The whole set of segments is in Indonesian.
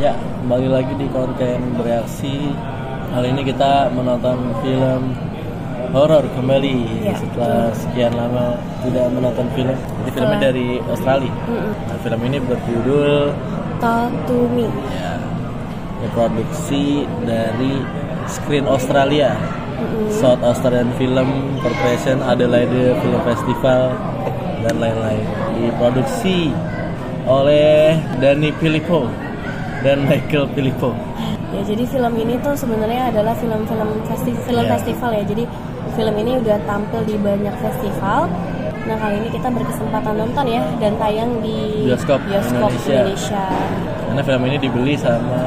Ya, kembali lagi di konten bereaksi. Kali ini kita menonton film horor kembali setelah sekian lama tidak menonton film. Jadi filmnya dari Australia. Nah, film ini berjudul Talk to Me. Ya, produksi dari Screen Australia, South Australian Film Corporation, Adelaide Film Festival, dan lain-lain. Diproduksi oleh Danny Filippo dan Michael Filippo. Ya, jadi film ini tuh sebenarnya adalah film festival ya. Jadi film ini udah tampil di banyak festival. Nah, kali ini kita berkesempatan nonton ya, dan tayang di bioskop Indonesia. Karena film ini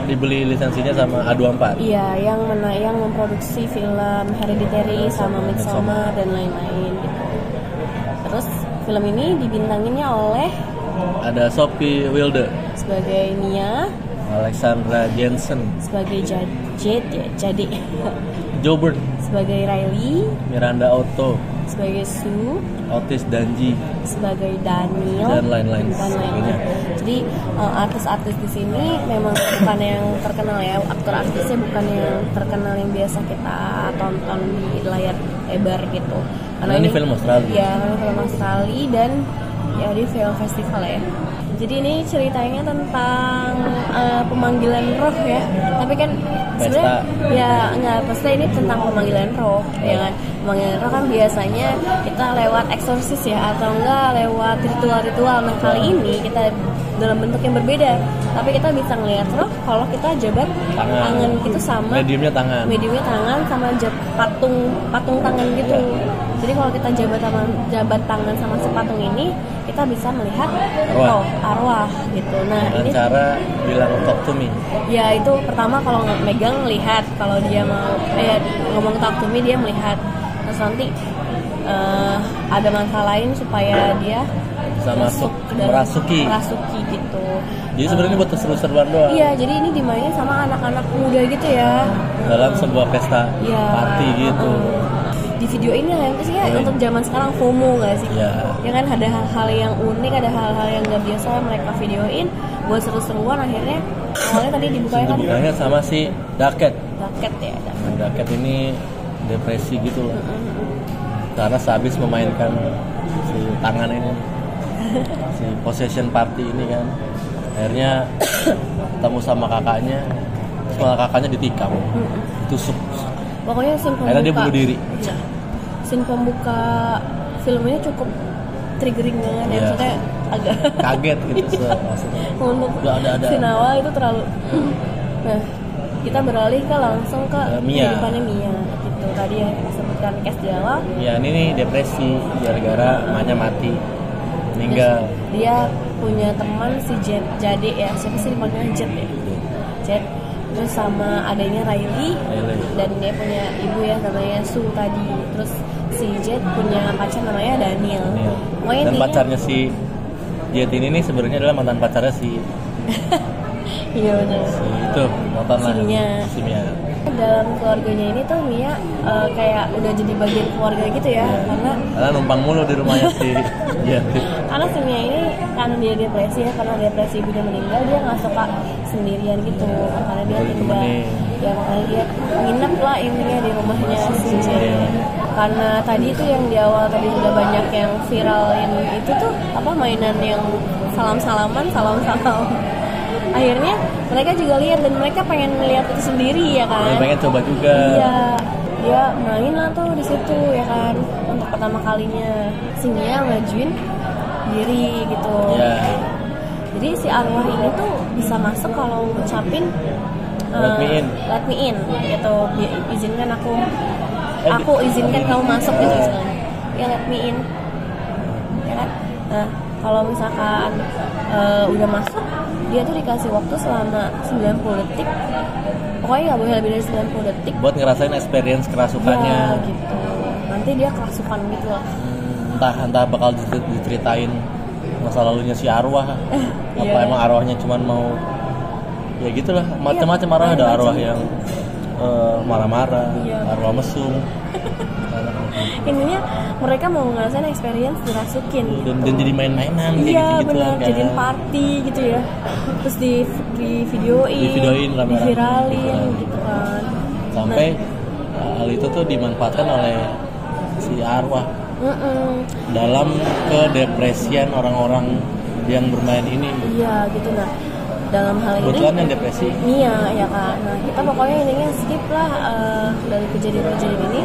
dibeli lisensinya sama A24. Iya, yang memproduksi film Hereditary sama Midsommar dan lain-lain gitu. Terus film ini dibintanginnya oleh ada Sophie Wilde sebagai Mia, Alexandra Jensen sebagai Jade, Joe sebagai Riley, Miranda Otto sebagai Sue, Otis Danji sebagai Daniel, dan lain-lain. Jadi artis-artis di sini memang bukan yang terkenal ya, aktor-artisnya bukan yang terkenal yang biasa kita tonton di layar lebar gitu. Karena ini film Australia. Ya, film Australia dan ya di film festival ya. Jadi ini ceritanya tentang pemanggilan roh ya. Tapi kan sebenarnya ya nggak, pasti ini tentang pemanggilan roh, ya kan. Pemanggilan roh kan biasanya kita lewat eksorsis ya, atau enggak lewat ritual-ritual. Nah, kali ini kita dalam bentuk yang berbeda, tapi kita bisa ngelihat roh kalau kita jabat tangan gitu sama mediumnya tangan sama patung tangan gitu. Jadi kalau kita jabat tangan sama si patung ini, kita bisa melihat arwah gitu. Nah, dengan ini cara bilang talk to me. Ya, itu pertama kalau megang lihat, kalau dia mau ngomong talk to me dia melihat. Terus nanti ada mantra lain supaya dia bisa masuk merasuki gitu. Jadi sebenarnya buat seru-seruan doang. Iya, jadi ini dimainin sama anak-anak muda gitu ya. Dalam sebuah pesta party gitu. Di video ini yang sih ya untuk zaman sekarang FOMO nggak sih? Ya kan, ada hal-hal yang unik, ada hal-hal yang nggak biasa mereka videoin buat seru-seruan. Akhirnya awalnya tadi dibukanya sama si Daket ya. Daket ini depresi gitu lah. Karena sehabis memainkan si tangan ini, si possession party ini kan, akhirnya ketemu sama kakaknya, terus malah kakaknya ditikam, ditusuk. Pokoknya scene pembuka, akhirnya dia bunuh diri. Scene pembuka filmnya cukup triggering banget ya, maksudnya agak kaget gitu untuk scene awal itu terlalu. Nah, kita beralih langsung ke kehidupannya Mia gitu. Tadi yang kita sebutkan cast di awal. Ya, ini nih depresi gara-gara emaknya mati, meninggal. Terus dia punya teman si Jade ya, siapa sih dipanggilnya Jade. Terus sama adanya Riley. Dan dia punya ibu ya namanya Sue tadi. Terus si Jade punya pacar namanya Daniel. Dan pacarnya si Jade ini nih sebenarnya adalah mantan pacarnya si iya benar. Itu nonton lah. Si Mia. Dalam keluarganya ini tuh Mia kayak udah jadi bagian keluarga gitu ya, karena numpang mulu di rumahnya si Jade. Karena si Mia ini karena dia depresi ya, karena depresi ibunya meninggal, dia nggak suka sendirian gitu, makanya dia tinggal. Ya makanya dia nginep lah intinya di rumahnya si Jade. Karena tadi itu yang di awal tadi sudah banyak yang viralin itu tuh mainan yang salam. Akhirnya mereka juga lihat dan mereka pengen melihat itu sendiri ya kan. Pengen coba juga. Iya, dia main lah tuh di situ ya kan. Untuk pertama kalinya si Mia ngajuin diri gitu. Iya. Jadi si arwah ini tuh bisa masuk kalau ngucapin let me in gitu. Izinkan aku izinkan kamu masuk gitu misalnya. Ya let me in. Ya kan? Nah, kalau misalkan udah masuk, dia tuh dikasih waktu selama 90 detik. Pokoknya nggak boleh lebih dari 90 detik buat ngerasain experience kerasukannya ya, gitu. Nanti dia kerasukan gitu loh. Entah bakal diceritain masa lalunya si arwah. Apa emang arwahnya cuman mau ya gitulah, macam-macam arwah. Ada arwah yang marah-marah, Iya. arwah mesum. Intinya mereka mau ngerasain experience dirasukin gitu. Dan jadi main-mainan kayak Iya gitu-gitu benar, kan. jadiin party gitu ya. Terus di videoin, rame-rame. diviralin gitu kan. Sampai hal itu tuh dimanfaatkan oleh si arwah dalam kedepresian orang-orang yang bermain ini. Iya gitu. Nah dalam hal ini Kebetulan yang depresi iya ya kan. Nah kita pokoknya intinya skip lah dari kejadian-kejadian ini.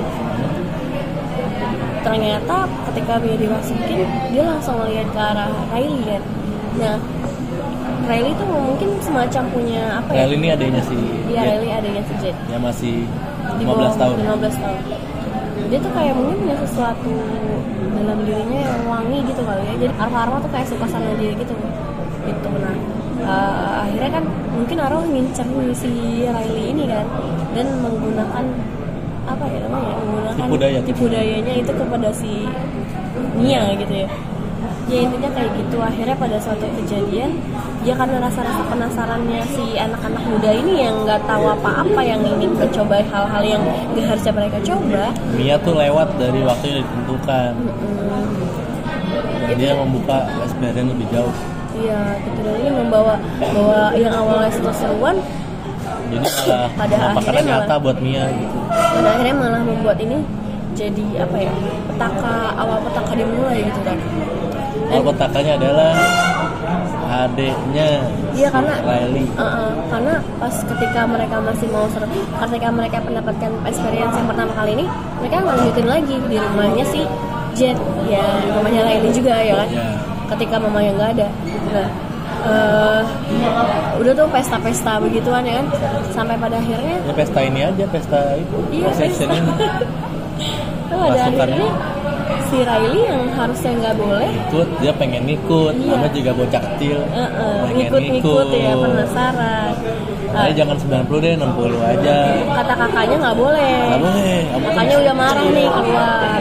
Ternyata ketika dia dimasukin, dia langsung melihat ke arah Riley kan. Nah Riley tuh mungkin semacam punya apa ya? Riley ini adanya si Iya Jet, Riley adanya si Jet yang masih di 15 tahun. 15 tahun. Dia tuh kayak mungkin punya sesuatu dalam dirinya yang wangi gitu kali ya. Jadi arwah-arwah tuh kayak suka sama dia gitu. Gitu. Nah akhirnya kan mungkin arwah ngincer si Riley ini kan dan menggunakan apa ya namanya? Menggunakan tipu dayanya itu kepada si Mia gitu ya. Ya intinya kayak gitu. Akhirnya pada suatu kejadian ya karena rasa-rasa penasarannya si anak-anak muda ini yang nggak tahu apa-apa, yang ingin mencoba hal-hal yang nggak harusnya mereka coba. Mia tuh lewat dari waktu yang ditentukan. Dan dia membuka experience lebih jauh. Iya gitu. Dan ini membawa yang awalnya seru-seruan jadi malah pada nampaknya akhirnya nyata buat Mia gitu. Pada akhirnya malah membuat ini jadi apa ya, awal petaka dimulai gitu kan. Awal petakanya adalah adiknya Iya karena Riley. Karena pas ketika mereka masih mau ketika mereka mendapatkan experience yang pertama kali ini, mereka lanjutin lagi di rumahnya si Jet, ya rumahnya Riley juga ya kan. Ya. Ketika mamanya nggak ada, nah udah tuh pesta-pesta begituan ya kan, sampai pada akhirnya Ya pesta ini aja, pesta itu, iya, possession pesta. ini. Tuh pada Pasukannya. akhirnya si Riley yang harusnya nggak boleh Ikut, dia pengen ngikut, Iya. namanya juga bocah kecil. Pengen ngikut ya, penasaran. Makanya jangan 90 deh, 60 aja. Kata kakaknya nggak boleh. Nggak boleh. Kakaknya udah marah nih keluar.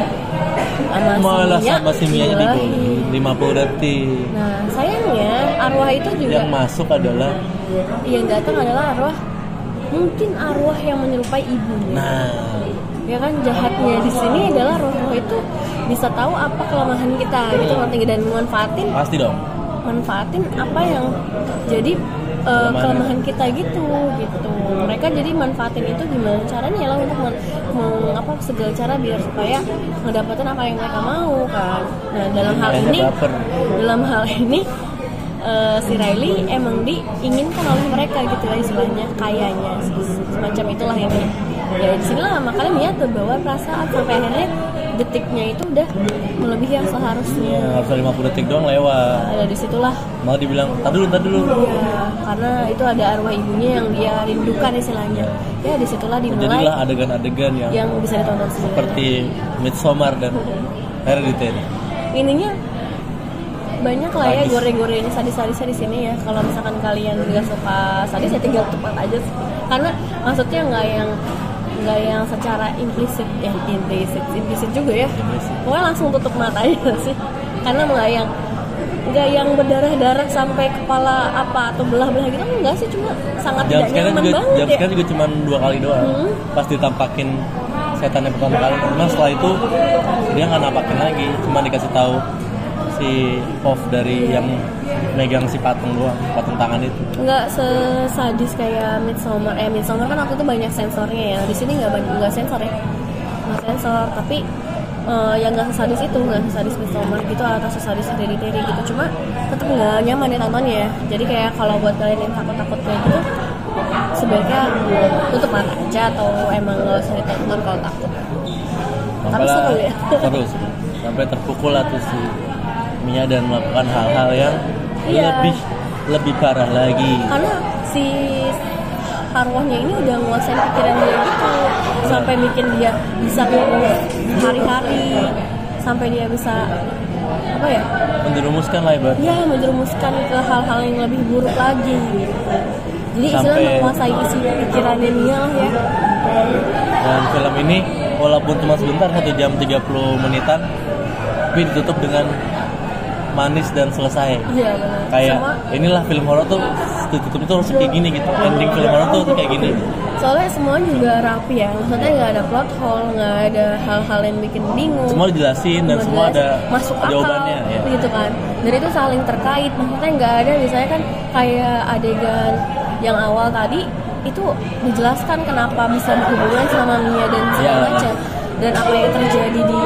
Malah Mia sama si Mia jadi dibolehin. 50 detik. Nah sayangnya arwah itu juga Yang masuk adalah yang datang adalah arwah, mungkin arwah yang menyerupai ibunya. nah, Ya kan, jahatnya di sini adalah roh-roh itu bisa tahu apa kelemahan kita gitu nanti, dan pasti dong. manfaatin apa yang jadi kelemahan kita gitu. Mereka jadi manfaatin itu gimana caranya lah untuk segala cara biar supaya mendapatkan apa yang mereka mau kan. Nah dalam hal ini si Riley emang diinginkan oleh mereka gitu ya, istilahnya kayaknya semacam itulah ini. Ya disinilah makanya Mia terbawa perasaan sampai akhirnya detiknya itu udah melebihi yang seharusnya. Harus 50 detik doang lewat. Ada disitulah. Mau dibilang, tar dulu. Ya, karena itu ada arwah ibunya yang dia rindukan istilahnya. Ya disitulah dimulai. Jadilah adegan-adegan yang bisa ditonton sendiri. seperti Midsommar dan Hereditary. Ininya banyak lah ya goreng-gorengnya sadis-sadisnya di sini ya. Kalau misalkan kalian nggak suka sadis ya tinggal tutup mata aja. Karena maksudnya nggak yang secara implisit juga ya. Pokoknya langsung tutup mata aja sih. Karena nggak yang berdarah-darah sampai kepala apa atau belah-belah gitu, enggak sih, cuma sangat tidak nyaman banget ya. Jam juga cuma 2 kali doang. Pas ditampakin setan yang pertama kali, cuma setelah itu dia nggak nampakin lagi, cuma dikasih tahu si Pov dari yang megang si patung tangan itu. Nggak sesadis kayak Midsommar. Midsommar kan waktu itu banyak sensornya ya. Di sini nggak sensor ya, nggak sensor. Tapi yang nggak sesadis itu, nggak sesadis Midsommar gitu atau sesadis Hereditary gitu. Cuma tetap nggak nyaman ya tontonnya ya. Jadi kayak kalau buat kalian yang takut-takut kayak gitu, sebaiknya tutup mata aja atau emang nggak usah ditonton kalau takut. Tapi seru ya. Terus sampai terpukul lah tuh si Mia dan melakukan hal-hal yang lebih parah lagi. Karena si arwahnya ini udah nguasain pikiran dia gitu, sampai bikin dia bisa hari-hari, sampai dia bisa menjerumuskan lah ibarat. Iya, menjerumuskan ke hal-hal yang lebih buruk lagi gitu. Jadi istilah menguasai isi pikirannya Mia lah ya. Dan film ini walaupun cuma sebentar 1 jam 30 menitan, tapi ditutup dengan manis dan selesai. Iya benar. Kayak Sama, inilah film horor tuh tutup itu harus kayak gini gitu. Ending film horor tuh kayak gini. soalnya semua juga rapi ya, maksudnya nggak ada plot hole, nggak ada hal-hal yang bikin bingung. Semua dijelasin dan semua ada masuk akal, jawabannya ya. gitu kan. Dan itu saling terkait, maksudnya nggak ada misalnya kan kayak adegan yang awal tadi itu dijelaskan kenapa bisa berhubungan sama Mia dan segala macam. Dan apa yang terjadi di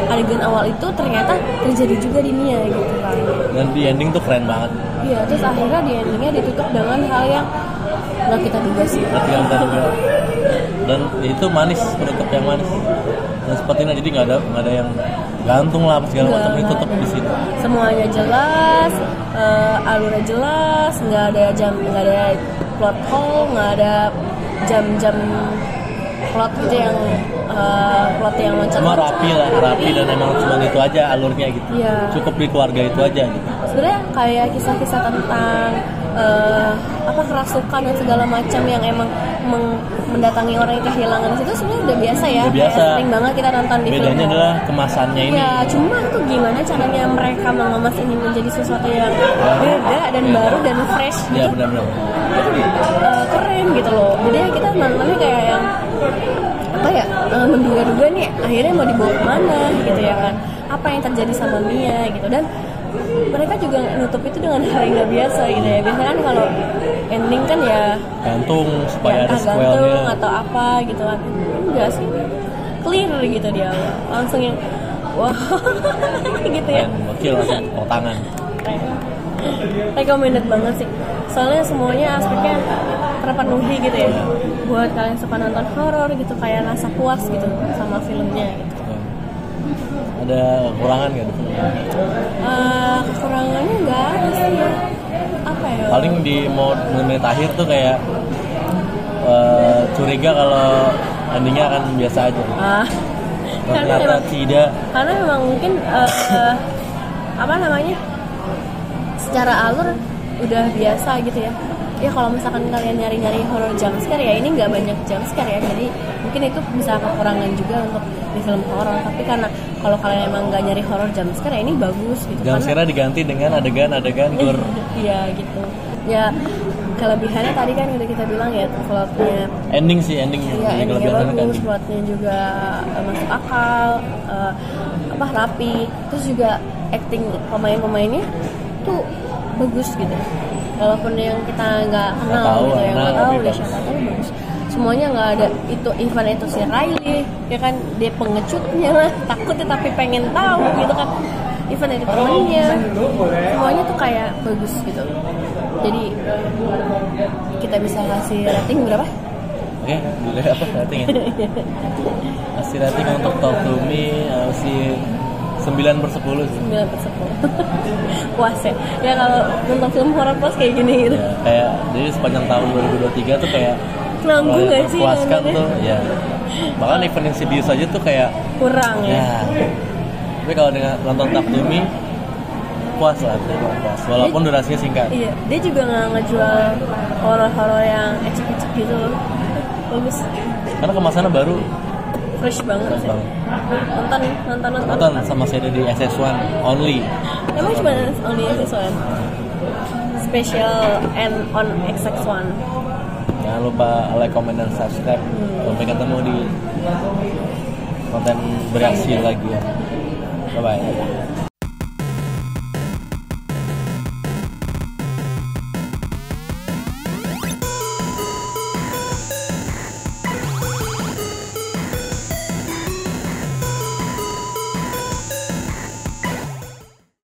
adegan awal itu ternyata terjadi juga di Mia gitu kan. Dan di ending tuh keren banget. Iya, terus akhirnya di endingnya ditutup dengan hal yang nggak kita duga sih. Dan itu manis, penutup yang manis. Dan seperti ini jadi nggak ada yang gantung lah segala macam, ini tutup di sini. Semuanya jelas, alurnya jelas, nggak ada plot hole, nggak ada jam-jam plot gitu yang plot yang loncat. Semua rapi dan emang cuma itu aja alurnya gitu. Iya. Cukup di keluarga itu aja gitu. Sebenarnya kayak kisah-kisah tentang kerasukan dan segala macam yang emang mendatangi orang yang kehilangan itu sebenarnya udah biasa ya. Udah biasa. Sering banget kita nonton di film. Bedanya adalah kemasannya ini. Ya, cuma tuh gimana caranya mereka mengemas ini menjadi sesuatu yang beda dan baru dan fresh gitu. Iya benar-benar. Keren gitu loh. Jadi kita nontonnya kayak yang menduga-duga nih akhirnya mau dibawa kemana gitu ya kan. Apa yang terjadi sama Mia gitu. Dan mereka juga nutup itu dengan hal yang gak biasa gitu ya. Biasanya kan kalau ending kan ya gantung supaya ada gantung sequelnya atau apa gitu kan. Enggak sih, clear gitu dia langsung yang wah gitu ya. Gokil langsung tangan. Recommended banget sih. Soalnya semuanya aspeknya terpenuhi gitu ya. Buat kalian suka nonton horor gitu kayak rasa puas gitu sama filmnya gitu. Ada kekurangan nggak di film? Kekurangannya nggak ada sih. Apa ya? Paling di menit akhir tuh kayak curiga kalau endingnya akan biasa aja. Ternyata tidak. Karena memang mungkin secara alur udah biasa gitu ya. Ya kalau misalkan kalian nyari-nyari horror jumpscare ya ini nggak banyak jumpscare ya, jadi mungkin itu bisa kekurangan juga untuk di film horror. Tapi karena kalau kalian emang nggak nyari horror jumpscare ya ini bagus gitu. Jumpscare diganti dengan adegan gore. Iya gitu. Ya kelebihannya tadi kan udah kita bilang ya plotnya. Endingnya Iya endingnya bagus, plotnya juga masuk akal, rapi. Terus juga acting pemain-pemainnya tuh bagus gitu. Walaupun yang kita nggak kenal gitu ya, nggak tahu deh siapa, tapi bagus. Semuanya nggak ada itu event itu si Riley ya kan, dia pengecutnya lah, takutnya tapi pengen tahu gitu kan. Event itu temennya, semuanya tuh kayak bagus gitu. Jadi kita bisa kasih rating berapa? Oke, boleh apa ratingnya? Kasih rating untuk Talk to Me kasih 9/10. 9/10. Puas ya. Ya kalau untuk film horor puas kayak gini gitu. Ya, kayak jadi sepanjang tahun 2023 tuh kayak nanggung gak sih? Puaskan tuh ya. Bahkan event Insidious aja tuh kayak kurang ya. Tapi kalau dengan nonton Talk to Me puas lah, puas. Walaupun durasinya singkat. Iya, dia juga nggak ngejual horor-horor yang ecek-ecek gitu loh. Bagus. Karena kemasannya baru. Fresh banget sih. Nonton Sama saya di SS1 only. Emang cuma only SS1? Special and on XX1. Jangan lupa like, comment, dan subscribe. Sampai ketemu di konten bereaksi lagi ya. Bye bye.